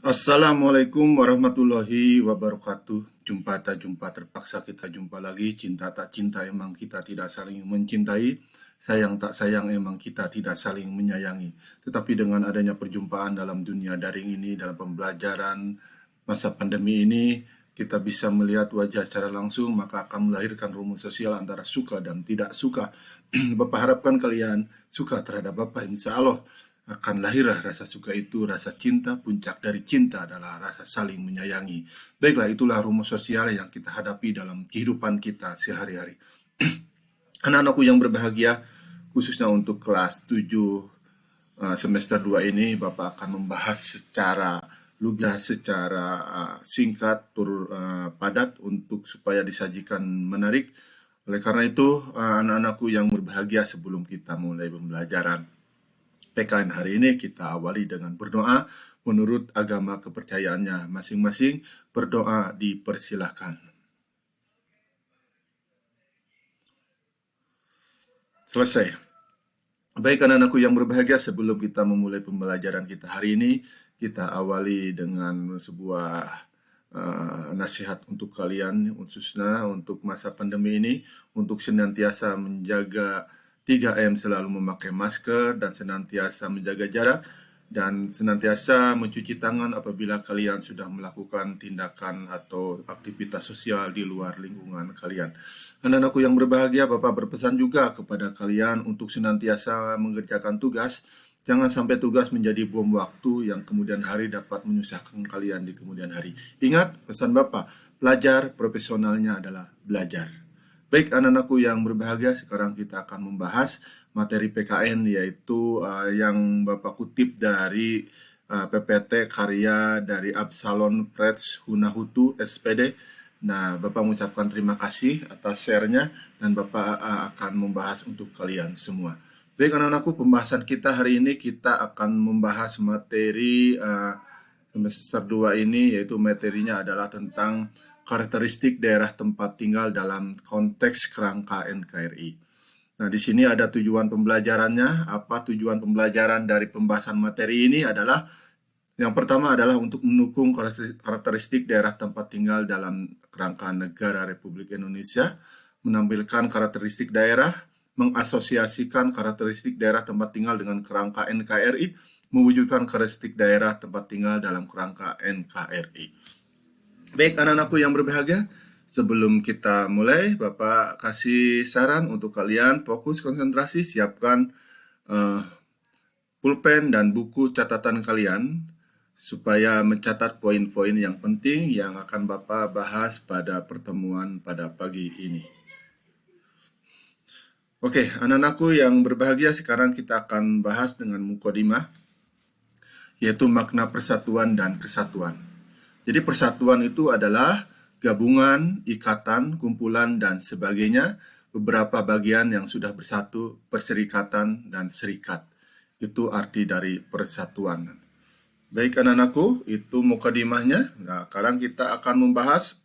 Assalamualaikum warahmatullahi wabarakatuh. Jumpa tak jumpa terpaksa kita jumpa lagi. Cinta tak cinta emang kita tidak saling mencintai. Sayang tak sayang emang kita tidak saling menyayangi. Tetapi dengan adanya perjumpaan dalam dunia daring ini, dalam pembelajaran masa pandemi ini, kita bisa melihat wajah secara langsung, maka akan melahirkan rumus sosial antara suka dan tidak suka. Bapak harapkan kalian suka terhadap Bapak, insya Allah akan lahirlah rasa suka itu, rasa cinta. Puncak dari cinta adalah rasa saling menyayangi. Baiklah, itulah rumus sosial yang kita hadapi dalam kehidupan kita sehari-hari. Anak-anakku yang berbahagia, khususnya untuk kelas 7 semester 2 ini, Bapak akan membahas secara lugas, secara singkat, padat untuk supaya disajikan menarik. Oleh karena itu, anak-anakku yang berbahagia, sebelum kita mulai pembelajaran PKN hari ini, kita awali dengan berdoa menurut agama kepercayaannya masing-masing. Berdoa dipersilahkan. Selesai. Baik anak-anakku yang berbahagia, sebelum kita memulai pembelajaran kita hari ini, kita awali dengan sebuah nasihat untuk kalian, khususnya untuk masa pandemi ini, untuk senantiasa menjaga 3M, selalu memakai masker dan senantiasa menjaga jarak, dan senantiasa mencuci tangan apabila kalian sudah melakukan tindakan atau aktivitas sosial di luar lingkungan kalian. Anak-anakku yang berbahagia, Bapak berpesan juga kepada kalian untuk senantiasa mengerjakan tugas. Jangan sampai tugas menjadi bom waktu yang kemudian hari dapat menyusahkan kalian di kemudian hari. Ingat pesan Bapak, pelajar profesionalnya adalah belajar. Baik anak-anakku yang berbahagia, sekarang kita akan membahas materi PKN, yaitu yang Bapak kutip dari PPT karya dari Absalon Prets Hunahutu SPD. Nah, Bapak mengucapkan terima kasih atas share-nya, dan Bapak akan membahas untuk kalian semua. Baik anak-anakku, pembahasan kita hari ini kita akan membahas materi semester 2 ini, yaitu materinya adalah tentang karakteristik daerah tempat tinggal dalam konteks kerangka NKRI. Nah, di sini ada tujuan pembelajarannya. Apa tujuan pembelajaran dari pembahasan materi ini adalah yang pertama adalah untuk mendukung karakteristik daerah tempat tinggal dalam kerangka negara Republik Indonesia, menampilkan karakteristik daerah, mengasosiasikan karakteristik daerah tempat tinggal dengan kerangka NKRI, mewujudkan karakteristik daerah tempat tinggal dalam kerangka NKRI. Baik anak-anakku yang berbahagia, sebelum kita mulai, Bapak kasih saran untuk kalian fokus konsentrasi, siapkan pulpen dan buku catatan kalian supaya mencatat poin-poin yang penting yang akan Bapak bahas pada pertemuan pada pagi ini. Oke, anak-anakku yang berbahagia, sekarang kita akan bahas dengan mukodimah, yaitu makna persatuan dan kesatuan. Jadi persatuan itu adalah gabungan, ikatan, kumpulan, dan sebagainya, beberapa bagian yang sudah bersatu, perserikatan, dan serikat. Itu arti dari persatuan. Baik anak-anakku, itu mukadimahnya. Nah, sekarang kita akan membahas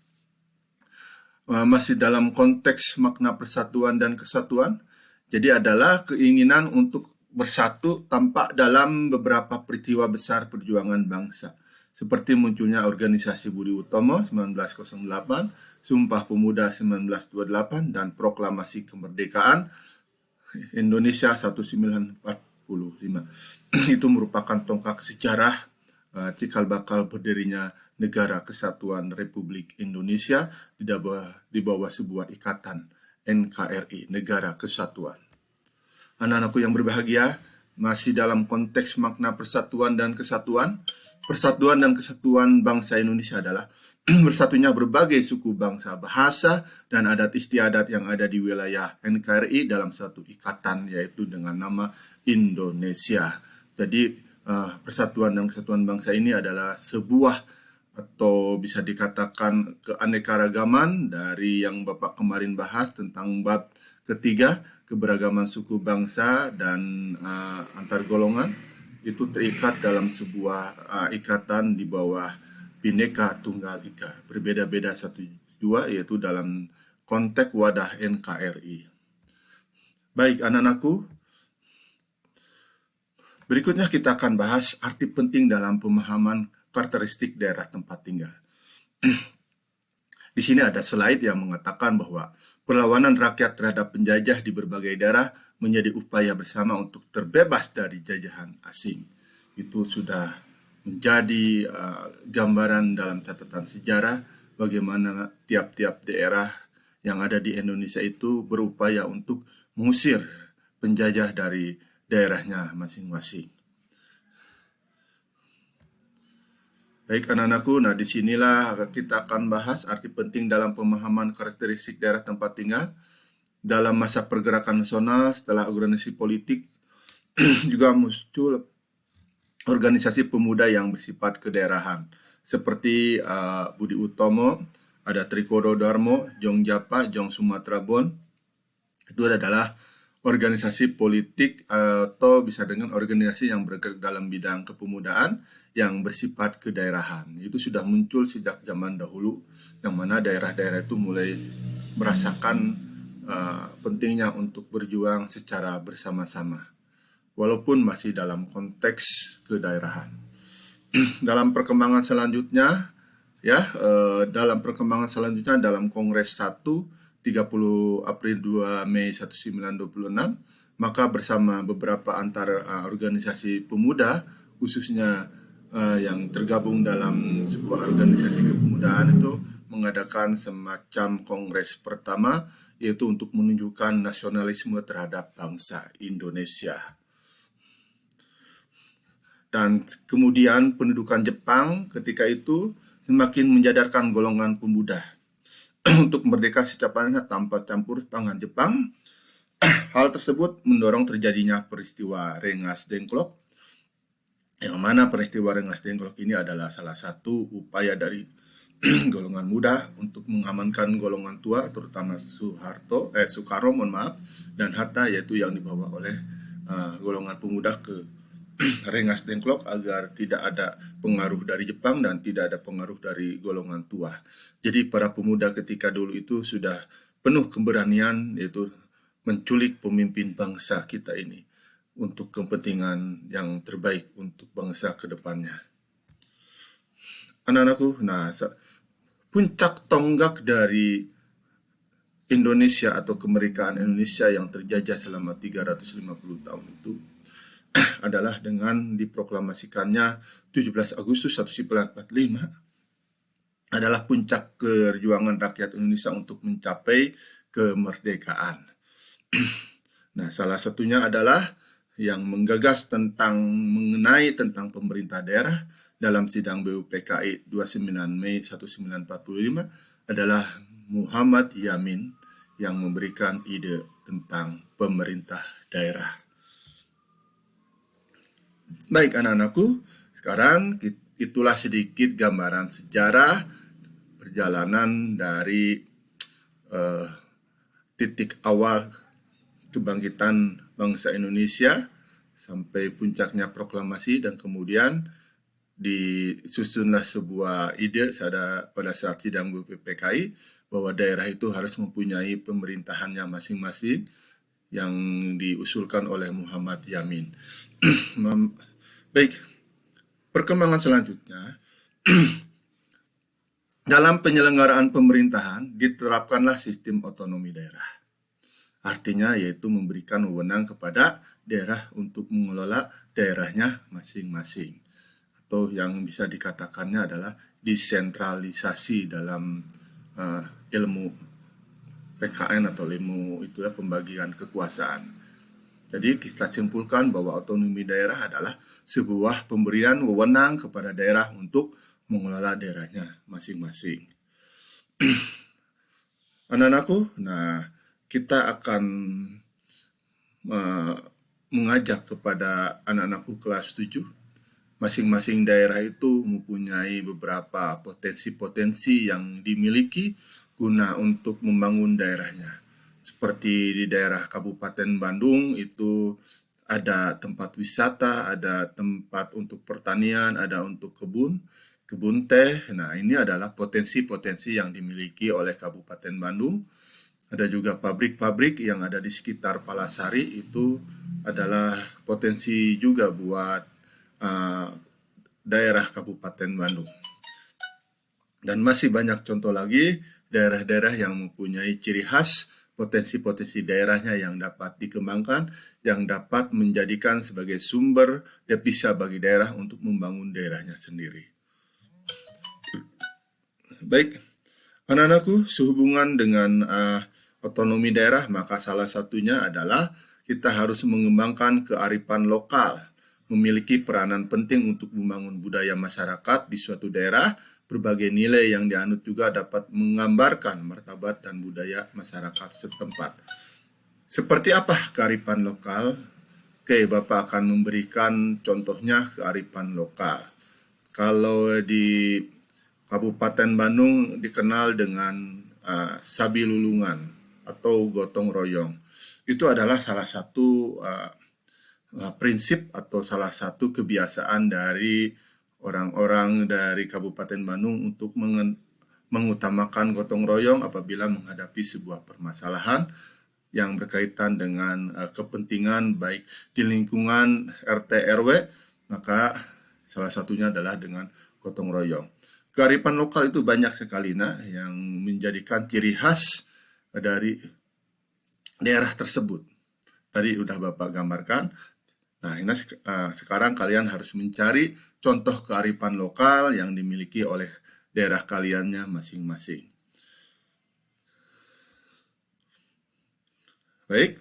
masih dalam konteks makna persatuan dan kesatuan. Jadi adalah keinginan untuk bersatu tampak dalam beberapa peristiwa besar perjuangan bangsa, seperti munculnya organisasi Budi Utomo 1908, Sumpah Pemuda 1928, dan Proklamasi Kemerdekaan Indonesia 1945. Itu merupakan tonggak sejarah cikal bakal berdirinya Negara Kesatuan Republik Indonesia di bawah sebuah ikatan NKRI, Negara Kesatuan. Anak-anakku yang berbahagia, masih dalam konteks makna persatuan dan kesatuan. Persatuan dan kesatuan bangsa Indonesia adalah bersatunya berbagai suku, bangsa, bahasa, dan adat istiadat yang ada di wilayah NKRI dalam satu ikatan, yaitu dengan nama Indonesia. Jadi persatuan dan kesatuan bangsa ini adalah sebuah, atau bisa dikatakan, keanekaragaman dari yang Bapak kemarin bahas tentang bab ketiga, keberagaman suku bangsa dan antar golongan, itu terikat dalam sebuah ikatan di bawah Bhinneka Tunggal Ika, berbeda-beda satu dua, yaitu dalam konteks wadah NKRI. Baik anak-anakku, berikutnya kita akan bahas arti penting dalam pemahaman karakteristik daerah tempat tinggal. Di sini ada slide yang mengatakan bahwa perlawanan rakyat terhadap penjajah di berbagai daerah menjadi upaya bersama untuk terbebas dari jajahan asing. Itu sudah menjadi gambaran dalam catatan sejarah bagaimana tiap-tiap daerah yang ada di Indonesia itu berupaya untuk mengusir penjajah dari daerahnya masing-masing. Baik anak-anakku, nah disinilah kita akan bahas arti penting dalam pemahaman karakteristik daerah tempat tinggal. Dalam masa pergerakan nasional setelah organisasi politik juga muncul organisasi pemuda yang bersifat kedaerahan. Seperti Budi Utomo, ada Trikoro Darmo, Jong Japa, Jong Sumatera Bon. Itu adalah organisasi politik atau bisa dengan organisasi yang bergerak dalam bidang kepemudaan yang bersifat kedaerahan. Itu sudah muncul sejak zaman dahulu, yang mana daerah-daerah itu mulai merasakan pentingnya untuk berjuang secara bersama-sama, walaupun masih dalam konteks kedaerahan. Dalam perkembangan selanjutnya, dalam Kongres 1 30 April 2 Mei 1926, maka bersama beberapa antar organisasi pemuda, khususnya yang tergabung dalam sebuah organisasi kepemudaan itu mengadakan semacam kongres pertama, yaitu untuk menunjukkan nasionalisme terhadap bangsa Indonesia. Dan kemudian pendudukan Jepang ketika itu semakin menjadarkan golongan pemuda untuk merdeka secepatnya tanpa campur tangan Jepang. Hal tersebut mendorong terjadinya peristiwa Rengas Dengklok, yang mana peristiwa Rengas Dengklok ini adalah salah satu upaya dari golongan muda untuk mengamankan golongan tua, terutama Soekarno, dan Hatta, yaitu yang dibawa oleh golongan pemuda ke Rengas Dengklok agar tidak ada pengaruh dari Jepang dan tidak ada pengaruh dari golongan tua. Jadi para pemuda ketika dulu itu sudah penuh keberanian, yaitu menculik pemimpin bangsa kita ini untuk kepentingan yang terbaik untuk bangsa ke depannya. Anak-anakku, nah puncak tonggak dari Indonesia atau kemerdekaan Indonesia yang terjajah selama 350 tahun itu adalah dengan diproklamasikannya 17 Agustus 1945 adalah puncak perjuangan rakyat Indonesia untuk mencapai kemerdekaan. Nah, salah satunya adalah yang menggagas mengenai tentang pemerintah daerah dalam sidang BUPKI 29 Mei 1945 adalah Muhammad Yamin yang memberikan ide tentang pemerintah daerah. Baik anak-anakku, sekarang itulah sedikit gambaran sejarah perjalanan dari titik awal kebangkitan bangsa Indonesia sampai puncaknya proklamasi, dan kemudian disusunlah sebuah ide pada saat sidang BPPKI bahwa daerah itu harus mempunyai pemerintahannya masing-masing yang diusulkan oleh Muhammad Yamin. Baik, perkembangan selanjutnya dalam penyelenggaraan pemerintahan diterapkanlah sistem otonomi daerah. Artinya yaitu memberikan wewenang kepada daerah untuk mengelola daerahnya masing-masing. Atau yang bisa dikatakannya adalah desentralisasi dalam ilmu PKN atau ilmu itu pembagian kekuasaan. Jadi kita simpulkan bahwa otonomi daerah adalah sebuah pemberian wewenang kepada daerah untuk mengelola daerahnya masing-masing. Anak-anakku, nah kita akan mengajak kepada anak-anakku kelas 7. Masing-masing daerah itu mempunyai beberapa potensi-potensi yang dimiliki guna untuk membangun daerahnya. Seperti di daerah Kabupaten Bandung itu ada tempat wisata, ada tempat untuk pertanian, ada untuk kebun teh. Nah, ini adalah potensi-potensi yang dimiliki oleh Kabupaten Bandung. Ada juga pabrik-pabrik yang ada di sekitar Palasari, itu adalah potensi juga buat daerah Kabupaten Bandung. Dan masih banyak contoh lagi daerah-daerah yang mempunyai ciri khas, potensi-potensi daerahnya yang dapat dikembangkan, yang dapat menjadikan sebagai sumber devisa bagi daerah untuk membangun daerahnya sendiri. Baik, anak-anakku, sehubungan dengan otonomi daerah, maka salah satunya adalah kita harus mengembangkan kearifan lokal, memiliki peranan penting untuk membangun budaya masyarakat di suatu daerah. Berbagai nilai yang dianut juga dapat menggambarkan martabat dan budaya masyarakat setempat. Seperti apa kearifan lokal? Oke, Bapak akan memberikan contohnya kearifan lokal. Kalau di Kabupaten Bandung dikenal dengan sabi lulungan atau gotong royong. Itu adalah salah satu prinsip atau salah satu kebiasaan dari orang-orang dari Kabupaten Bandung untuk mengutamakan gotong royong apabila menghadapi sebuah permasalahan yang berkaitan dengan kepentingan baik di lingkungan RT RW, maka salah satunya adalah dengan gotong royong. Kearifan lokal itu banyak sekali yang menjadikan ciri khas dari daerah tersebut. Tadi udah Bapak gambarkan. Nah, ini sekarang kalian harus mencari contoh kearifan lokal yang dimiliki oleh daerah kaliannya masing-masing. Baik,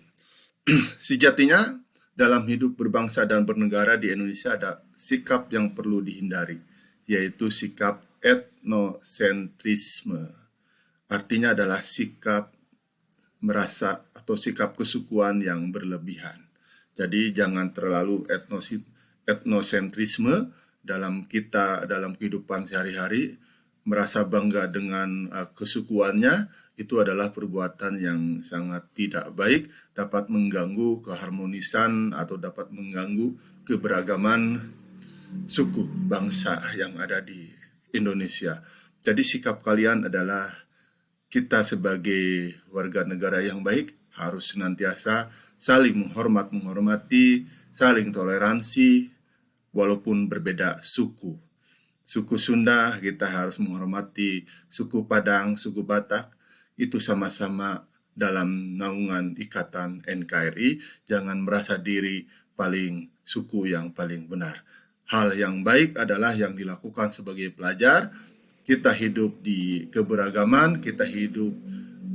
sejatinya dalam hidup berbangsa dan bernegara di Indonesia ada sikap yang perlu dihindari, yaitu sikap etnosentrisme. Artinya adalah sikap merasa atau sikap kesukuan yang berlebihan. Jadi jangan terlalu etnosentrisme dalam kehidupan sehari-hari, merasa bangga dengan kesukuannya, itu adalah perbuatan yang sangat tidak baik, dapat mengganggu keharmonisan atau dapat mengganggu keberagaman suku bangsa yang ada di Indonesia. Jadi sikap kalian adalah kita sebagai warga negara yang baik harus senantiasa saling menghormati, saling toleransi, walaupun berbeda suku. Suku Sunda kita harus menghormati suku Padang, suku Batak, itu sama-sama dalam naungan ikatan NKRI, jangan merasa diri paling suku yang paling benar. Hal yang baik adalah yang dilakukan sebagai pelajar, kita hidup di keberagaman, kita hidup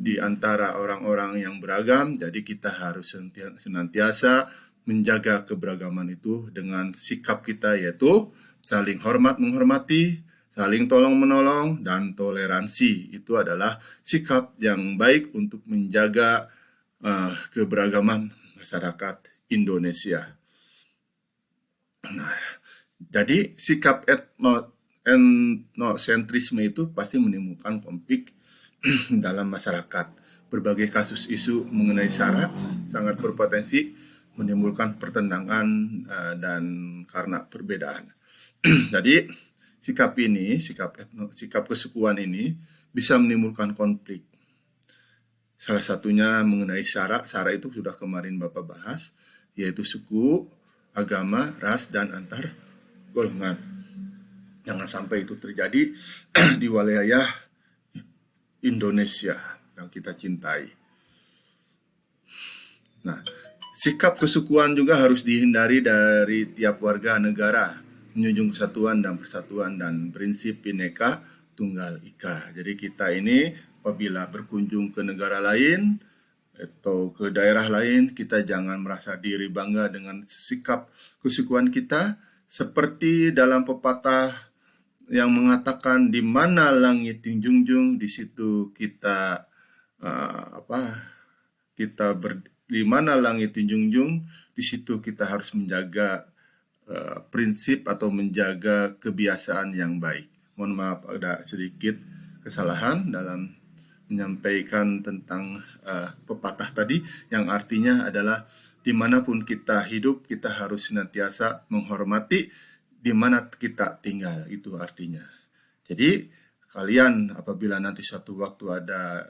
di antara orang-orang yang beragam, jadi kita harus senantiasa menjaga keberagaman itu dengan sikap kita, yaitu saling hormat menghormati, saling tolong menolong, dan toleransi. Itu adalah sikap yang baik untuk menjaga keberagaman masyarakat Indonesia. Nah, jadi sikap etnosentrisme itu pasti menimbulkan konflik dalam masyarakat. Berbagai kasus isu mengenai SARA sangat berpotensi menimbulkan pertentangan dan karena perbedaan. Jadi sikap kesukuan ini bisa menimbulkan konflik. Salah satunya mengenai SARA. SARA itu sudah kemarin Bapak bahas, yaitu suku, agama, ras, dan antar golongan. Jangan sampai itu terjadi di wilayah Indonesia yang kita cintai. Nah, sikap kesukuan juga harus dihindari dari tiap warga negara, menjunjung kesatuan dan persatuan dan prinsip Bhinneka Tunggal Ika. Jadi kita ini apabila berkunjung ke negara lain atau ke daerah lain, kita jangan merasa diri bangga dengan sikap kesukuan kita, seperti dalam pepatah yang mengatakan di mana langit junjung, di situ kita di mana langit junjung, di situ kita harus menjaga prinsip atau menjaga kebiasaan yang baik. Mohon maaf ada sedikit kesalahan dalam menyampaikan tentang pepatah tadi, yang artinya adalah dimanapun kita hidup, kita harus senantiasa menghormati di mana kita tinggal, itu artinya. Jadi kalian apabila nanti suatu waktu ada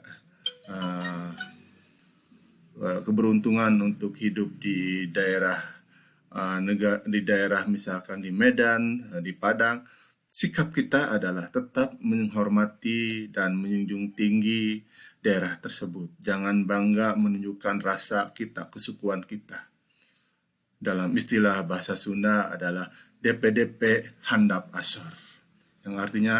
keberuntungan untuk hidup di daerah di daerah misalkan di Medan, di Padang, sikap kita adalah tetap menghormati dan menjunjung tinggi daerah tersebut. Jangan bangga menunjukkan rasa kita, kesukuan kita. Dalam istilah bahasa Sunda adalah DP-DP handap asor. Yang artinya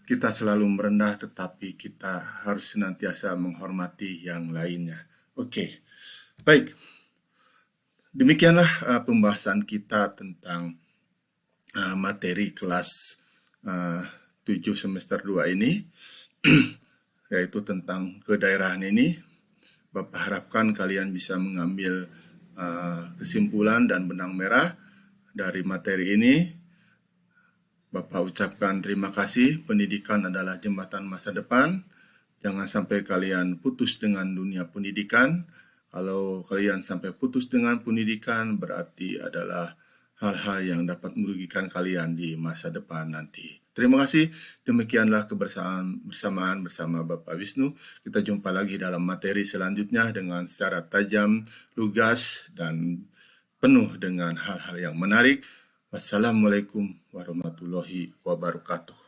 kita selalu merendah tetapi kita harus senantiasa menghormati yang lainnya. Oke, baik. Demikianlah pembahasan kita tentang materi kelas 7 semester 2 ini, yaitu tentang kedaerahan ini. Bapak harapkan kalian bisa mengambil kesimpulan dan benang merah dari materi ini. Bapak ucapkan terima kasih. Pendidikan adalah jembatan masa depan. Jangan sampai kalian putus dengan dunia pendidikan. Kalau kalian sampai putus dengan pendidikan, berarti adalah hal-hal yang dapat merugikan kalian di masa depan nanti. Terima kasih. Demikianlah kebersamaan bersama Bapak Wisnu. Kita jumpa lagi dalam materi selanjutnya dengan secara tajam, lugas, dan penuh dengan hal-hal yang menarik. Wassalamualaikum warahmatullahi wabarakatuh.